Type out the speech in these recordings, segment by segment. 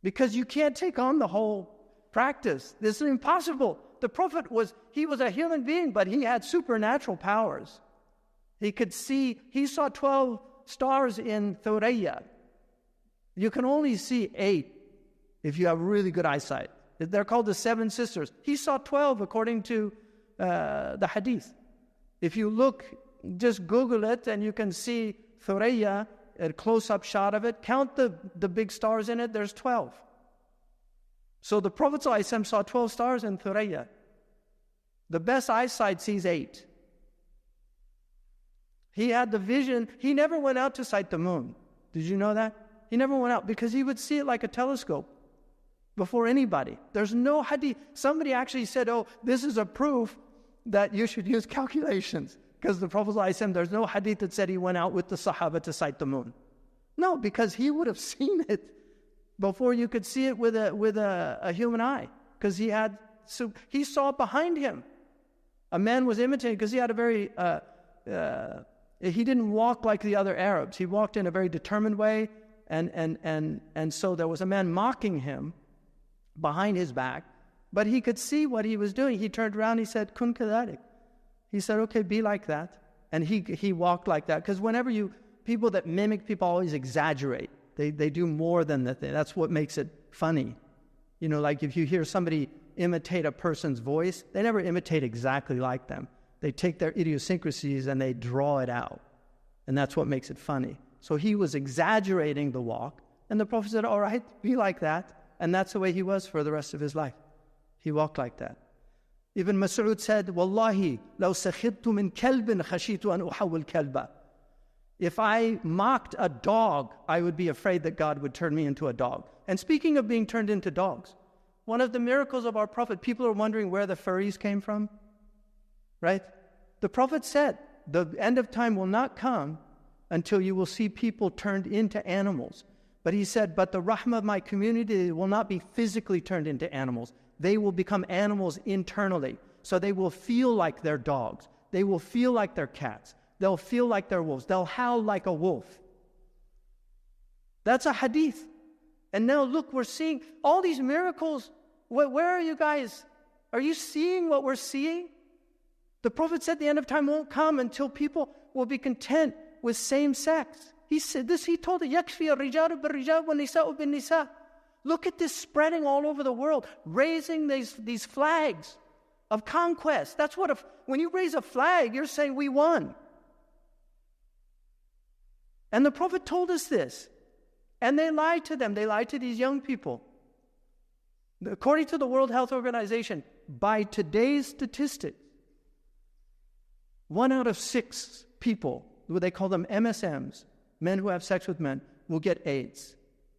because you can't take on the whole practice. This is impossible. The Prophet was a human being, but he had supernatural powers. He could see, he saw 12 stars in Thuraya. You can only see 8 if you have really good eyesight. They're called the 7 sisters. He saw 12 according to the hadith. If you look, just Google it and you can see Thuraya, a close-up shot of it. Count the big stars in it, there's 12. So the Prophet ﷺ saw 12 stars in Thuraya. The best eyesight sees 8. He had the vision. He never went out to sight the moon. Did you know that? He never went out because he would see it like a telescope before anybody. There's no hadith. Somebody actually said, oh, this is a proof that you should use calculations. Because the Prophet ﷺ, there's no hadith that said he went out with the Sahaba to sight the moon. No, because he would have seen it before you could see it with a human eye. Because he saw it behind him. A man was imitating, because he had a very, he didn't walk like the other Arabs. He walked in a very determined way, and so there was a man mocking him behind his back, but he could see what he was doing. He turned around, he said, Kun kadhalik. He said, okay, be like that. And he walked like that. Because whenever people that mimic people always exaggerate. They do more than the thing. That's what makes it funny. You know, like if you hear somebody imitate a person's voice, they never imitate exactly like them. They take their idiosyncrasies and they draw it out. And that's what makes it funny. So he was exaggerating the walk. And the Prophet said, all right, be like that. And that's the way he was for the rest of his life. He walked like that. Ibn Mas'ud said, Wallahi, law sakhidtu min kalbin khashitu an uhawil kalba. If I mocked a dog, I would be afraid that God would turn me into a dog. And speaking of being turned into dogs, one of the miracles of our Prophet, people are wondering where the furries came from, right? The Prophet said, the end of time will not come until you will see people turned into animals. But he said, but the rahmah of my community will not be physically turned into animals. They will become animals internally. So they will feel like they're dogs. They will feel like they're cats. They'll feel like they're wolves. They'll howl like a wolf. That's a hadith. And now look, we're seeing all these miracles. Where are you guys? Are you seeing what we're seeing? The Prophet said the end of time won't come until people will be content with same sex. He said this, he told it, يَكْفِيَ الرِّجَالُ بِالرِّجَالِ وَالنِّسَاءُ بِالنِّسَاءِ. Look at this spreading all over the world, raising these flags of conquest. That's what, when you raise a flag, you're saying we won. And the Prophet told us this. And they lied to them. They lied to these young people. According to the World Health Organization, by today's statistics, 1 out of 6 people, they call them MSMs, men who have sex with men, will get AIDS.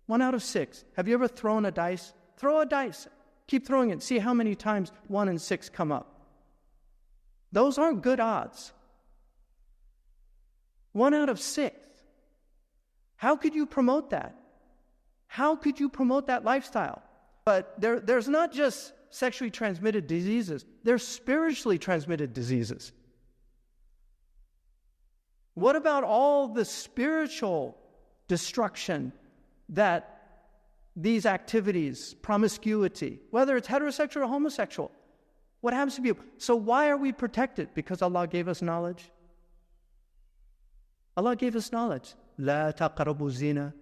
1 out of 6. Have you ever thrown a dice? Throw a dice. Keep throwing it. See how many times 1 and 6 come up. Those aren't good odds. 1 out of 6. How could you promote that? How could you promote that lifestyle? But there's not just sexually transmitted diseases. There's spiritually transmitted diseases. What about all the spiritual destruction that these activities, promiscuity, whether it's heterosexual or homosexual, what happens to people? So why are we protected? Because Allah gave us knowledge. Allah gave us knowledge. لا تقربوا الزنا.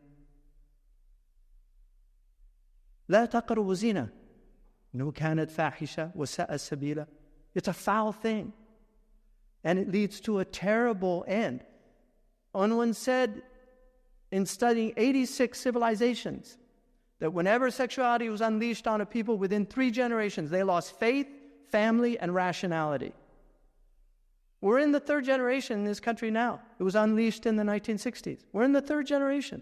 لا تقربوا الزنا. إنه كانت فاحشة وساءت سبيلا. It's a foul thing. And it leads to a terrible end. One said in studying 86 civilizations that whenever sexuality was unleashed on a people, within 3 generations, they lost faith, family, and rationality. We're in the 3rd generation in this country now. It was unleashed in the 1960s. We're in the 3rd generation.